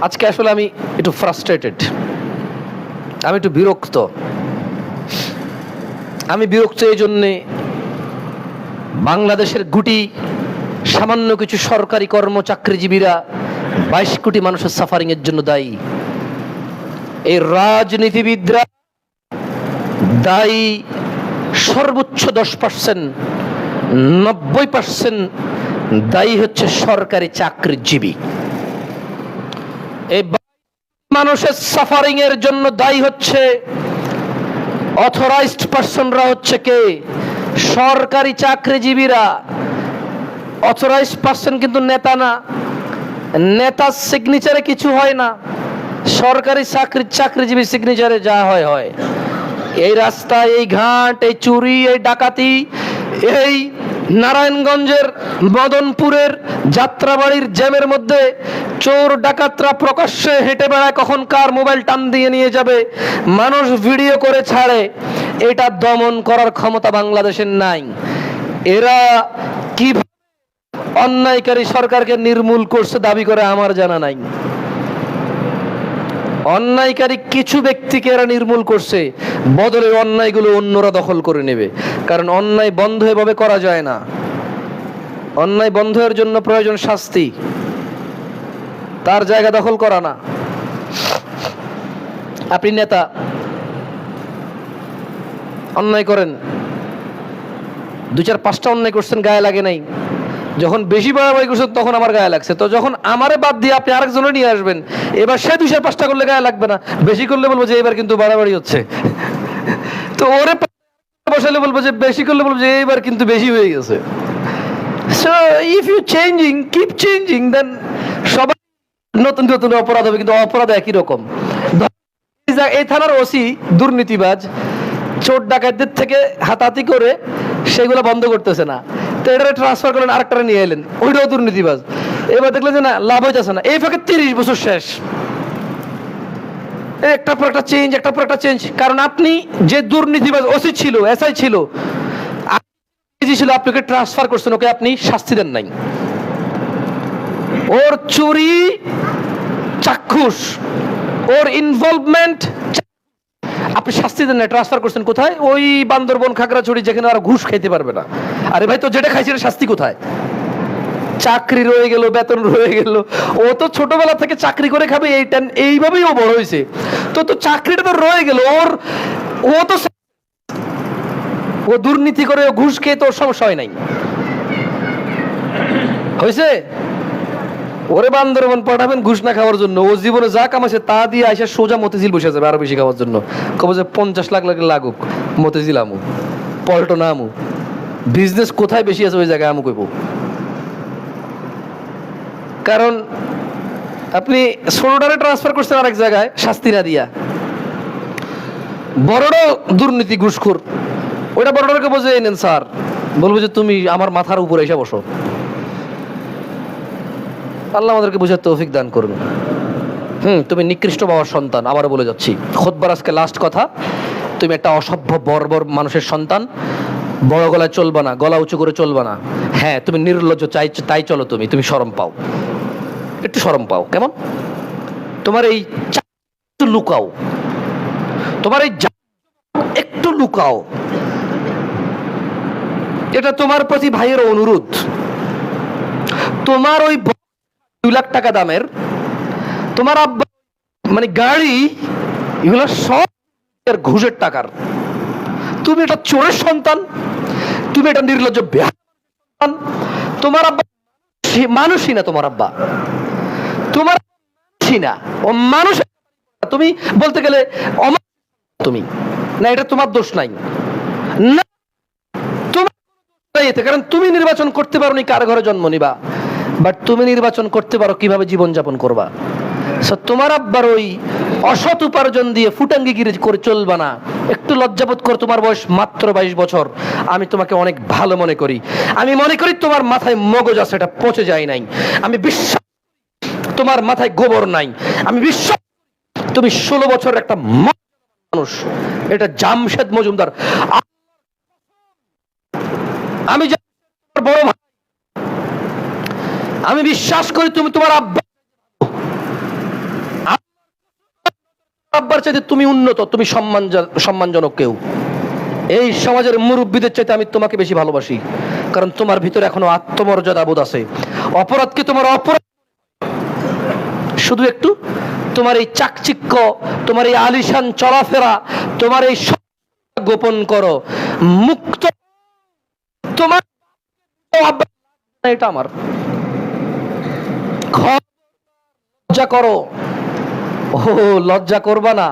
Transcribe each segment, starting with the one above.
আজকে আসলে আমি একটু ফ্রাস্ট্রেটেড, আমি একটু বিরক্ত। আমি বিরক্ত এই জন্যে, বাংলাদেশের গুটি সামান্য কিছু সরকারি চাকরিজীবীরা 22 কোটি মানুষের সাফারিং এর জন্য দায়ী। এই রাজনীতিবিদরা দায়ী সর্বোচ্চ 10%, 90% দায়ী হচ্ছে সরকারি চাকরিজীবী। এই মানুষের সাফারিং এর জন্য দায়ী হচ্ছে অথরাইজড পারসনরা, হচ্ছে কে? সরকারি চাকরিজীবীরা। অথরাইজড পারসন কিন্তু নেতা না, নেতার সিগনেচারে কিছু হয় না, সরকারি চাকরিজীবী সিগনেচারে যা হয় হয়। এই রাস্তা, এই ঘাট, এই চুরি, এই ডাকাতি, এই নারায়ণগঞ্জের মদনপুরের যাত্রাবাড়ির জ্যামের মধ্যে চোর ডাকাতরা প্রকাশ্যে হেঁটে বেড়ায়, কখন কার মোবাইল টান দিয়ে নিয়ে যাবে, মানুষ ভিডিও করে ছাড়ে। এটা দমন করার ক্ষমতা বাংলাদেশের নাই। এরা কি অন্যায়কারী সরকারকে নির্মূল করছে দাবি করে আমার জানা নাই। অন্যায়কারী কিছু ব্যক্তিকে এরা নির্মূল করছে, বদলে অন্যায়গুলো অন্যরা দখল করে নেবে। কারণ অন্যায় বন্ধ এভাবে করা যায় না। অন্যায় বন্ধের জন্য প্রয়োজন শাস্তি, তার জায়গা দখল করা না। আপনি নেতা, অন্যায় করেন, 2-4-5টা অন্যায় করছেন, গায়ে লাগে নাই। যখন বেশি বাড়াবাড়ি করছেন তখন আমার গায়ে লাগছে। তো যখন আমারে বাদ দিয়ে আপনি আরেকজনে নিয়ে আসবেন, এবার সে 2-4-5টা করলে গায়ে লাগবে না, বেশি করলে বলবো যে এবার কিন্তু বাড়াবাড়ি হচ্ছে। তো ওরে বসালে বলবো যে বেশি করলে বলবো যে এবার কিন্তু বেশি হয়ে গেছে। So if you changing, keep changing, then সবাই নতুন নতুন অপরাধ হবে, কিন্তু অপরাধ একই রকম। এই থানার ওসি দুর্নীতিবাজ, চোর ডাকাতদের থেকে হাতাহাতি করে সেগুলো বন্ধ করতেছে না, তো এটা ট্রান্সফার করলেন, আরেকটা নিয়ে এলেন, ওইটাও দুর্নীতিবাজ। এবার দেখলেন যে না, লাভ হইতেছে না, এই ফাঁকে 30 বছর শেষ। একটার পর একটা চেঞ্জ, একটার পর একটা চেঞ্জ। কারণ আপনি যে দুর্নীতিবাজ ওসি ছিল, এসআই ছিল, আপনাকে ট্রান্সফার করছেন, ওকে আপনি শাস্তি দেন নাই। ওর চুরি চাক্ষুষ, ওর ইনভলভমেন্ট আপনি শাস্তি দেন না, ট্রান্সফার করছেন কোথায়? ওই বান্দরবন, খাগড়াছড়ি, যেখানে আর ঘুষ খাইতে পারবে না। আরে ভাই, তো যেটা খাইছে শাস্তি কোথায়? চাকরি রয়ে গেল, বেতন রয়ে গেল। ও তো ছোটবেলা থেকে চাকরি করে খাবে, এইভাবেই ও বড় হয়েছে। তো চাকরিটা তো রয়ে গেল ওর, ও দুর্নীতি করে, ও ঘুষ খেয়ে তো ওর সমস্যা হয় নাই, হয়েছে? ওরে বান্দরবন পাঠাবেন ঘুষ না খাওয়ার জন্য, ও জীবনে যা কামাইছে তা দিয়ে আইসা সোজা মতিঝিল বসে যাবে আরো বেশি খাওয়ার জন্য। কবে যে 50 লাখ লাগুক, মতিঝিল আমু, পল্টন আমু, বিজনেস কোথায় বেশি আছে ওই জায়গায় আমু কইব। কারণ আপনি ছোটটারে ট্রান্সফার করছেন আরেক জায়গায় শাস্তি না দিয়া। বড়টাও দুর্নীতি, ঘুষখোর, ওইটা বড়টাকে বোঝে নেন স্যার, বলবো যে তুমি আমার মাথার উপরে এসে বসো। আল্লাহ আমাদেরকে বুঝার তৌফিক দান করুন। তুমি নিকৃষ্ট বাবার সন্তান, আবারও বলে যাচ্ছি, খুতবার আজকে লাস্ট কথা। তুমি একটা অসভ্য বর্বর মানুষের সন্তান, বড় গলায় চলবা না, গলা উঁচু করে চলবা না। হ্যাঁ, তুমি নির্লজ্জ, তাই চলো, তুমি শরম পাও, একটু শরম পাও। কেমন? তোমার এই একটু লুকাও, তোমার এই একটু লুকাও। এটা তোমার প্রতি ভাইয়ের অনুরোধ। তোমার ওই 2 লাখ টাকা দামের তোমার আব্বা মানে গাড়ি, এগুলো সব ঘুষের টাকার। তুমি এটা চোরের সন্তান, তুমি এটা নির্লজ্জ সন্তান। তোমার আব্বা মানুষই না, তোমার আব্বা তোমার না, ও মানুষ। তুমি বলতে গেলে তুমি না, এটা তোমার দোষ নাই না, তোমার, কারণ তুমি নির্বাচন করতে পারো নি কার ঘরে জন্ম নিবা, বাট তুমি নির্বাচন করতে পারো কিভাবে জীবন যাপন করবা। তোমার আব্বার ওই অসৎ উপার্জন দিয়ে ফুটাঙ্গিগিরি করে চলবা না। একটু লজ্জাবোধ করো, তোমার বয়স মাত্র 22 বছর। আমি তোমাকে অনেক ভালো মনে করি, আমি মনে করি তোমার মাথায় মগজ আছে, এটা পচে যায় নাই। আমি বিশ্বাস তোমার মাথায় গোবর নাই। আমি বিশ্বাস তুমি 16 বছরের একটা মানুষ, এটা জামশেদ মজুমদার। আমি বড় ভাই, আমি বিশ্বাস করি তুমি তোমার আব্বা, আব্বার চাইতে তুমি উন্নত, তুমি সম্মানজনক কেউ। এই সমাজের মুরব্বীদের চাইতে আমি তোমাকে বেশি ভালোবাসি, কারণ তোমার ভিতরে এখনো আত্মমর্যাদা বোধ আছে। অপরাধকে তোমার অপরাধ, শুধু একটু তোমার এই চাকচিক্য, তোমার এই আলিশান চলাফেরা, তোমার এই গোপন করো, মুক্ত তোমার। এটা আমার লজ্জা করো। ও লজ্জা করবা না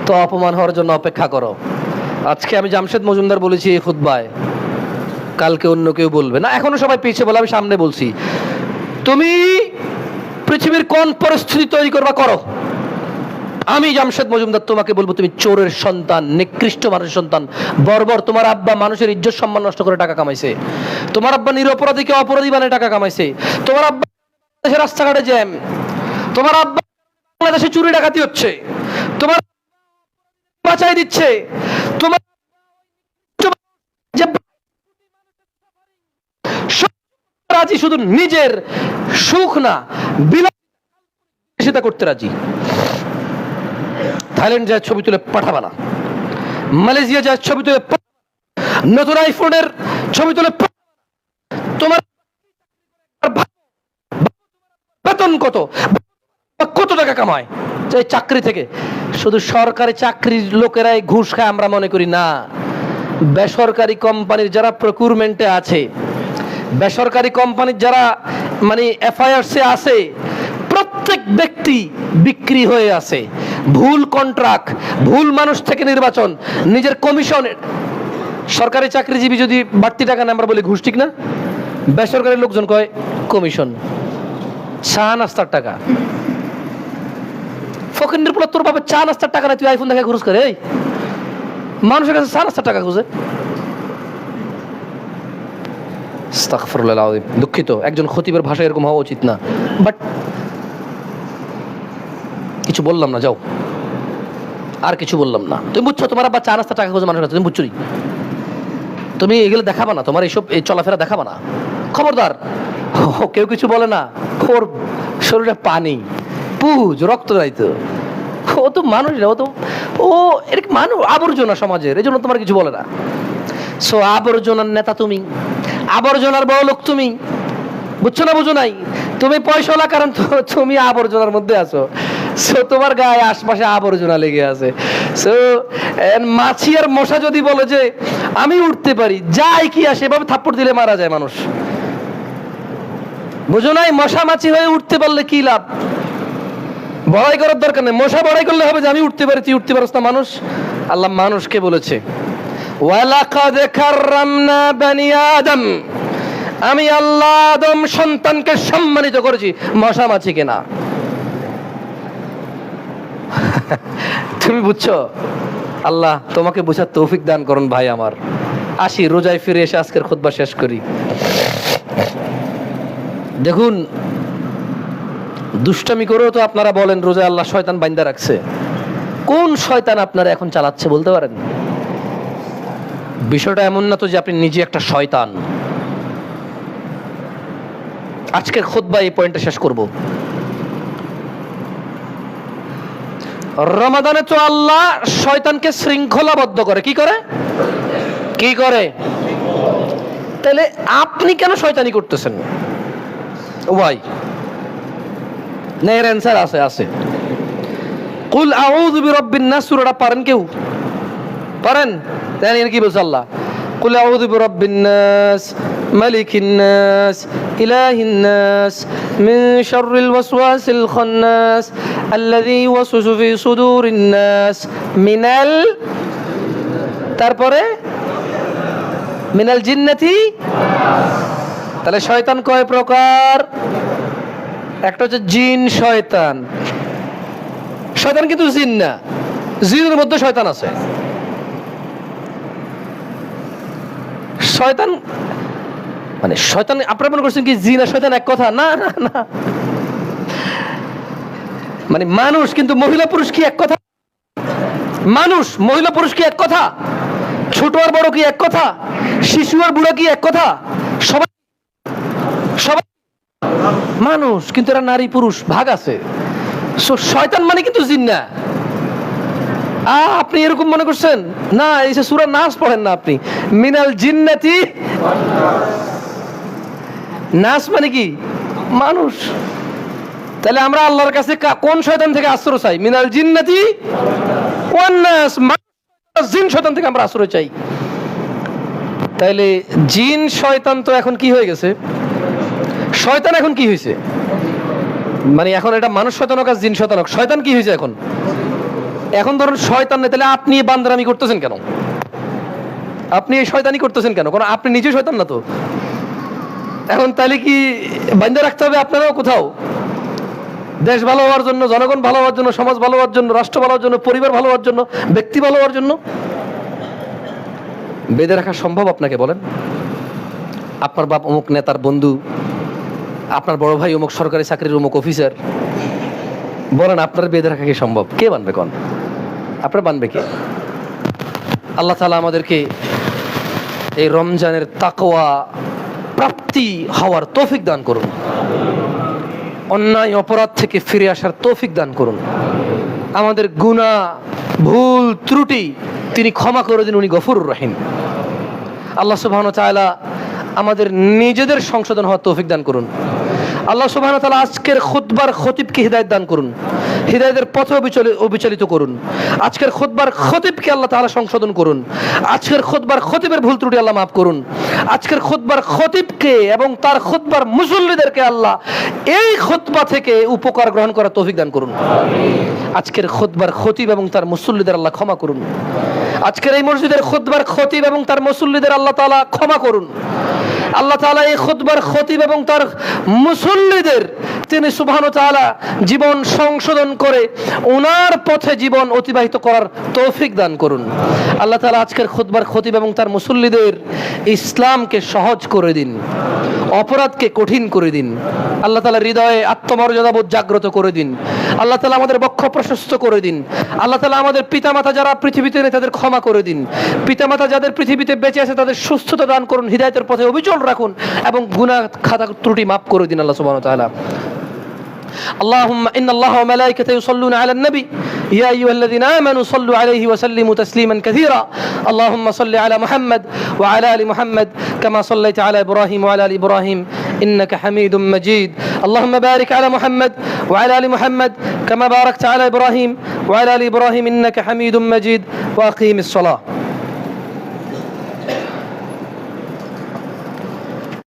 তো অপমান হওয়ার জন্য অপেক্ষা করো। আজকে আমি জামশেদ মজুমদার বলেছি এই খুতবায়, কালকে অন্য কেউ বলবে না। এখনো সবাই পিছিয়ে বলে, আমি সামনে বলছি। তুমি পৃথিবীর কোন পরিস্থিতি তৈরি করবা করো, আমি জামশেদ মজুমদার তোমাকে বলবো তুমি চোরের সন্তান, নিকৃষ্ট মানুষের সন্তান, বর্বর। তোমার আব্বা মানুষের ইজ্জত সম্মান নষ্ট করে টাকা কামাইছে, তোমার আব্বা নিরপরাধীকে অপরাধী বানিয়ে টাকা কামাইছে, তোমার আব্বা রাস্তাঘাটে জ্যাম, তোমার আব্বা বাংলাদেশে চুরি ডাকাতি হচ্ছে, তোমার বাঁচাই দিচ্ছে, তোমার রাজি শুধু নিজের সুখ না বিলাসিতা করতে রাজি। থাইল্যান্ড যায় ছবি তুলে পাঠাবা না, মালয়েশিয়া যায় ছবি তুলে, নতুন আইফোনের ছবি তুলে। তোমার বেতন কত, কত টাকা কামায় এই চাকরি থেকে? শুধু সরকারি চাকরির লোকেরাই ঘুষ খায় আমরা মনে করি না। বেসরকারি কোম্পানির যারা প্রকিউরমেন্টে আছে, বেসরকারি কোম্পানির যারা মানে এফআইআরসে আছে, প্রত্যেক ব্যক্তি বিক্রি হয়ে আছে। ভুল কন্ট্রাক্ট, ভুল মানুষ থেকে নির্বাচন, নিজের কমিশন। সরকারি চাকরিজীবী যদি বাড়তি টাকা নেয় আমরা বলি ঘুষ, ঠিক না? বেসরকারি লোকজন কয় কমিশন। চা নাস্তার টাকা, ফকিন্দির পোলা তোর বাবা চা নাস্তার টাকা না, তুই আইফোন দেখে খরচ করে। এই মানুষের কাছে চা নাস্তার টাকা খুঁজে। আস্তাগফিরুল্লাহ, দুঃখিত, একজন খতিবের ভাষা এরকম হওয়া উচিত না, বাট কিছু বললাম না, যাও, আর কিছু বললাম না। তুমি বুঝছো তোমার আব্বা চা নাস্তা টাকা খুঁজে মানুষের কাছে, তুমি বুঝছো? তুমি এগুলো দেখাবা না, তোমার এইসব এই চলাফেরা দেখাবা না, খবরদার। কেউ কিছু বলে না, ওর শরীরে পানি পুজ রক্ত যাইতো, ও তো মানুষ না, ও এরকম মানুষ, আবর্জনা সমাজের, এই জন্য তোমার কিছু বলে না। সো আবর্জনার নেতা তুমি, আবর্জনার বড় লোক তুমি, বুঝছো না? বুঝো নাই? তুমি পয়সাওয়ালা, কারণ তুমি আবর্জনার মধ্যে আছো। সো তোমার গায়ে আশপাশে আবর্জনা লেগে আছে। সো মাছি আর মশা যদি বলে যে আমি উঠতে পারি, যাই কি আসে, এভাবে থাপ্পড় দিলে মারা যায় মানুষ, বুঝো নাই? মশা মাছি হয়ে উঠতে পারলে কি লাভ? বড়াই করার দরকার নেই, মশা বড়াই করলে হবে যে আমি উঠতে পারি, তুই উঠতে পারছ না। মানুষ, আল্লাহ মানুষকে বলেছে ওয়ালাকাদ কাররামনা বানি আদম, আমি আল্লাহ আদম সন্তানকে সম্মানিত করেছি, মশা মাছিকে না। তুমি বুঝছো? আল্লাহ তোমাকে বোঝার তৌফিক দান করুন ভাই আমার। আসি রোজায় ফিরে এসে আজকের খুতবা শেষ করি। দেখুন, দুষ্টামি করেও তো আপনারা বলেন রোজায় আল্লাহ শয়তান বাইন্দা রাখছে। কোন শয়তান আপনারা এখন চালাচ্ছে বলতে পারেন? বিষয়টা এমন না তো যে আপনি নিজে একটা শয়তান। আজকের খুতবা এই পয়েন্টটা শেষ করব। রমাদানে তো আল্লাহ শয়তানকে শৃঙ্খলাবদ্ধ করে, কি করে? কি করে? তাহলে আপনি কেন শয়তানি করতেছেন? ওয়াই? না, এর অ্যান্সার আছে, আছে। কুল আউযু বিরাব্বিন নাস সূরাটা পারেন কেউ? পারেন? তাহলে এর কি বলছে আল্লাহ? কুল আউযু বিরাব্বিন নাস মালিকিন নাস ইলাহিন নাস মিন শাররিল ওয়াসওয়াসিল খান্নাস আল্লাযী ইউওয়াসওয়িসু ফি সুদুরিন নাস মিনাল, তারপরে মিনাল জিন্নাতি। তাহলে শয়তান কয় প্রকার? একটা হচ্ছে জিন শয়তান। শয়তান কিন্তু জিন না, জিনের মধ্যে শয়তান আছে। শয়তান মানে শয়তান, আপনারা মনে করছেন কি জিন আর শয়তান এক কথা? না না না, মানে মানুষ কিন্তু মহিলা পুরুষ কি এক কথা? মানুষ মহিলা পুরুষ কি এক কথা? ছোট আর বড় কি এক কথা? শিশু আর বুড়া কি এক কথা? সবাই সবাই মানুষ, কিন্তু এরা নারী পুরুষ ভাগ আছে। শয়তান মানে কিন্তু জিন না, আপনি এরকম মনে করছেন? না, এই যে সূরা নাস পড়েন না আপনি। মিনাল জিন্নাতি, নাস মানে কি? মানুষ। তাহলে আমরা আল্লাহর কাছে কোন শয়তান থেকে আশ্রয় চাই? মিনাল জিন্নাতি ওয়ান নাস, জিন শয়তান থেকে আমরা আশ্রয় চাই। তাইলে জিন শয়তান তো এখন কি হয়ে গেছে? শয়তান এখন কি হয়েছে? মানে এখন এটা মানুষ শয়তান হোক আর জিন শয়তান হোক, শয়তান কি হয়েছে এখন? এখন ধরুন শয়তান নেই, তাহলে আপনি বান্দরামি করতেছেন কেন? আপনি এই শয়তানি করতেছেন কেন? কারণ আপনি নিজে শয়তান না তো। এখন তাহলে কি বান্ধা রাখতে হবে আপনারাও কোথাও? দেশ ভালো হওয়ার জন্য, জনগণ ভালো হওয়ার জন্য, সমাজ ভালো হওয়ার জন্য, রাষ্ট্র ভালো হওয়ার জন্য, পরিবার ভালো হওয়ার জন্য, ব্যক্তি ভালো হওয়ার জন্য বেঁধে রাখা সম্ভব আপনাকে? বলেন। আপনার বাপ অমুক নেতার বন্ধু, আপনার বড় ভাই অমুক সরকারি চাকরির অমুক অফিসার, বলেন আপনার বেঁধে রাখা কি সম্ভব? কে বানবে? কোন আপনার বানবে কে? আল্লাহ তাআলা আমাদেরকে এই রমজানের তাকওয়া প্রাপ্তি হওয়ার তৌফিক দান করুন। অন্যায় অপরাধ থেকে ফিরে আসার তৌফিক দান করুন। আমাদের গুনাহ, ভুল, ত্রুটি তিনি ক্ষমা করে দিন, উনি গফুরুর রহিম। আল্লাহ সুবহানাহু ওয়া তাআলা আমাদের নিজেদের সংশোধন হওয়ার তৌফিক দান করুন। আল্লাহ সুবহানাহু ওয়া তাআলা আজকের খুতবার খতিবকে হিদায়াত দান করুন, হিদায়াতের পথে অবিচলিত করুন। আজকের খুতবার খতিবকে আল্লাহ তাআলা সংশোধন করুন। আজকের খুতবার খতিবের ভুল ত্রুটি আল্লাহ মাফ করুন। আজকের খুতবার খতিবকে এবং তার খুতবার মুসল্লিদেরকে আল্লাহ এই খুতবা থেকে উপকার গ্রহণ করার তৌফিক দান করুন। আজকের খুতবার খতিব এবং তার মুসল্লিদের আল্লাহ ক্ষমা করুন। আজকের এই মসজিদের খুতবার খতিব এবং তার মুসল্লিদের আল্লাহ তাআলা ক্ষমা করুন। আল্লাহ তাআলা এই খুতবার খতিব এবং তার মুসল্লিদের তিনি সুবহানাহু ওয়া তাআলা জীবন সংশোধন করে ওনার পথে জীবন অতিবাহিত করার তৌফিক দান করুন। আল্লাহ তাআলা আজকের খুতবার খতিব এবং তার মুসল্লিদের ইসলামকে সহজ করে দিন, অপরাধকে কঠিন করে দিন। আল্লাহ তাআলা হৃদয়ে আত্মমর্যাদাবোধ জাগ্রত করে দিন। আল্লাহ তাআলা আমাদের বক্ষ প্রশস্ত করে দিন। আল্লাহ তাআলা আমাদের পিতামাতা যারা পৃথিবীতে নেই তাদের ক্ষমা করে দিন। পিতামাতা যাদের পৃথিবীতে বেঁচে আছে তাদের সুস্থতা দান করুন, হিদায়াতের পথে অবিচল রাখুন এবং গুনাহ খাতা ত্রুটি মাফ করে দিন আল্লাহ সুবহানাহু ওয়া তাআলা। اللهم إن الله وملائكته يصلون على النبي يا أيها الذين آمنوا صلوا عليه وسلموا تسليما كثيرا اللهم صل على محمد وعلى آل محمد كما صليت على إبراهيم وعلى آل إبراهيم إنك حميد مجيد اللهم بارك على محمد وعلى آل محمد كما باركت على إبراهيم وعلى آل إبراهيم إنك حميد مجيد وأقيم الصلاة.